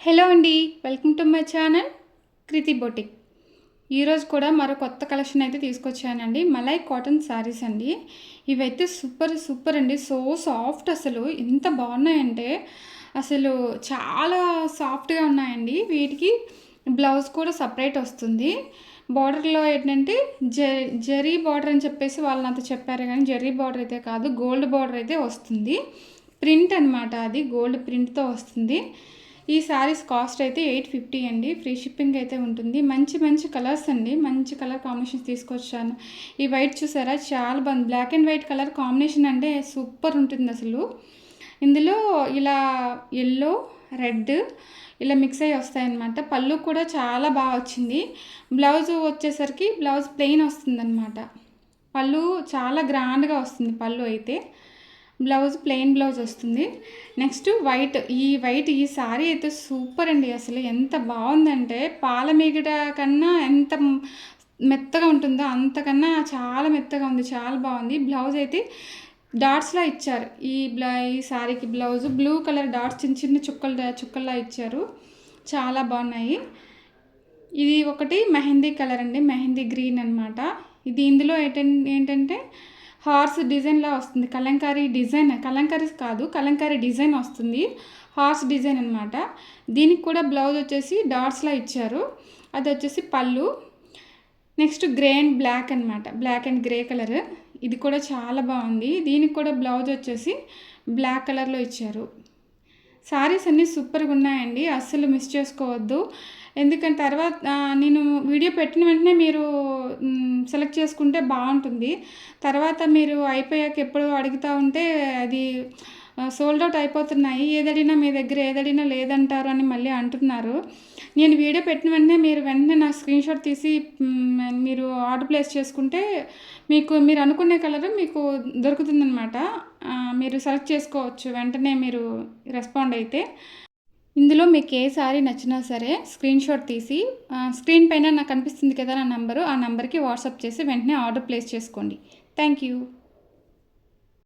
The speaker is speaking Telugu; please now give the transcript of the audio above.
హలో అండి, welcome to my channel Kriti boutique. ఈరోజు కూడా మరో కొత్త కలెక్షన్ అయితే తీసుకొచ్చానండి. మలై కాటన్ శారీస్ అండి. ఇవైతే సూపర్ సూపర్ అండి. సో సాఫ్ట్, అసలు ఎంత బాగున్నాయంటే అసలు చాలా సాఫ్ట్గా ఉన్నాయండి. వీటికి బ్లౌజ్ కూడా సపరేట్ వస్తుంది. బార్డర్లో ఏంటంటే జరీ బార్డర్ అని చెప్పేసి వాళ్ళు నాతో చెప్పారు, కానీ జరీ బార్డర్ అయితే కాదు, గోల్డ్ బార్డర్ అయితే వస్తుంది. ప్రింట్ అనమాట, అది గోల్డ్ ప్రింట్తో వస్తుంది. ఈ శారీస్ కాస్ట్ అయితే 850 అండి. ఫ్రీ షిప్పింగ్ అయితే ఉంటుంది. మంచి మంచి కలర్స్ అండి, మంచి కలర్ కాంబినేషన్స్ తీసుకొచ్చాను. ఈ వైట్ చూసారా, చాలా బాగుంది. Black and white colour combination అంటే సూపర్ ఉంటుంది అసలు. ఇందులో ఇలా ఎల్లో, రెడ్ ఇలా మిక్స్ అయ్యి వస్తాయన్నమాట. పళ్ళు కూడా చాలా బాగా వచ్చింది. బ్లౌజ్ వచ్చేసరికి బ్లౌజ్ ప్లెయిన్ వస్తుందన్నమాట. పళ్ళు చాలా గ్రాండ్గా వస్తుంది. పళ్ళు అయితే బ్లౌజ్ ప్లెయిన్ బ్లౌజ్ వస్తుంది. నెక్స్ట్ వైట్ ఈ శారీ అయితే సూపర్ అండి. అసలు ఎంత బాగుందంటే పాలమీగడ కన్నా ఎంత మెత్తగా ఉంటుందో అంతకన్నా చాలా మెత్తగా ఉంది, చాలా బాగుంది. బ్లౌజ్ అయితే డాట్స్లా ఇచ్చారు. ఈ శారీకి బ్లౌజ్ బ్లూ కలర్ డాట్స్ చిన్న చిన్న చుక్కల్లా ఇచ్చారు, చాలా బాగున్నాయి. ఇది ఒకటి మెహందీ కలర్ అండి, మెహందీ గ్రీన్ అనమాట. ఇది ఇందులో ఏంటంటే హార్స్ డిజైన్లా వస్తుంది. కలంకారీ డిజైన్, కలంకారీ కాదు, కలంకారీ డిజైన్ వస్తుంది. హార్స్ డిజైన్ అనమాట. దీనికి కూడా బ్లౌజ్ వచ్చేసి డాట్స్లా ఇచ్చారు. అది వచ్చేసి పళ్ళు. నెక్స్ట్ గ్రే అండ్ బ్లాక్ అనమాట, బ్లాక్ అండ్ గ్రే కలర్. ఇది కూడా చాలా బాగుంది. దీనికి కూడా బ్లౌజ్ వచ్చేసి బ్లాక్ కలర్లో ఇచ్చారు. శారీస్ అన్నీ సూపర్గా ఉన్నాయండి, అస్సలు మిస్ చేసుకోవద్దు. ఎందుకంటే తర్వాత నేను వీడియో పెట్టిన వెంటనే మీరు సెలెక్ట్ చేసుకుంటే బాగుంటుంది. తర్వాత మీరు అయిపోయాక ఎప్పుడు అడుగుతూ ఉంటే అది సోల్డ్ అవుట్ అయిపోతున్నాయి, ఏదడినా మీ దగ్గర ఏదడినా లేదంటారు అని మళ్ళీ అంటున్నారు. నేను వీడియో పెట్టిన వెంటనే నాకు స్క్రీన్ షాట్ తీసి మీరు ఆర్డర్ ప్లేస్ చేసుకుంటే మీరు అనుకునే కలర్ మీకు దొరుకుతుందన్నమాట. మీరు సెలెక్ట్ చేసుకోవచ్చు వెంటనే మీరు రెస్పాండ్ అయితే. ఇందులో మీకు ఏ శారీ నచ్చినా సరే స్క్రీన్ షాట్ తీసి స్క్రీన్ పైన నాకు కనిపిస్తుంది కదా నా నంబరు, ఆ నెంబర్కి వాట్సాప్ చేసి వెంటనే ఆర్డర్ ప్లేస్ చేసుకోండి. Thank you.